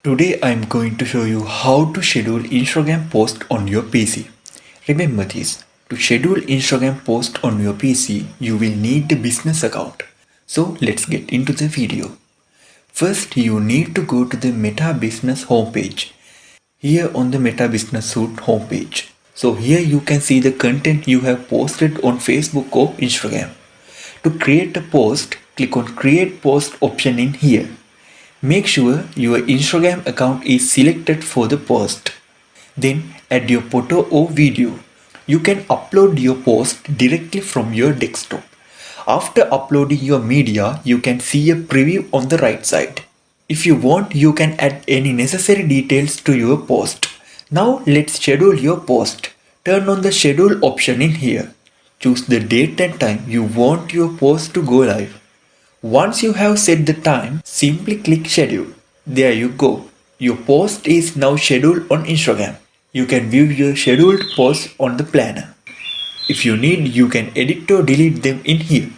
Today I am going to show you how to schedule Instagram post on your PC. Remember this, to schedule Instagram post on your PC, you will need a business account. So let's get into the video. First, you need to go to the Meta Business homepage. Here on the Meta Business Suite homepage. So here you can see the content you have posted on Facebook or Instagram. To create a post, click on Create Post option in here. Make sure your Instagram account is selected for the post. Then add your photo or video. You can upload your post directly from your desktop. After uploading your media, you can see a preview on the right side. If you want, you can add any necessary details to your post. Now let's schedule your post. Turn on the schedule option in here. Choose the date and time you want your post to go live. Once you have set the time, simply click schedule. There you go. Your post is now scheduled on Instagram. You can view your scheduled posts on the planner. If you need, you can edit or delete them in here.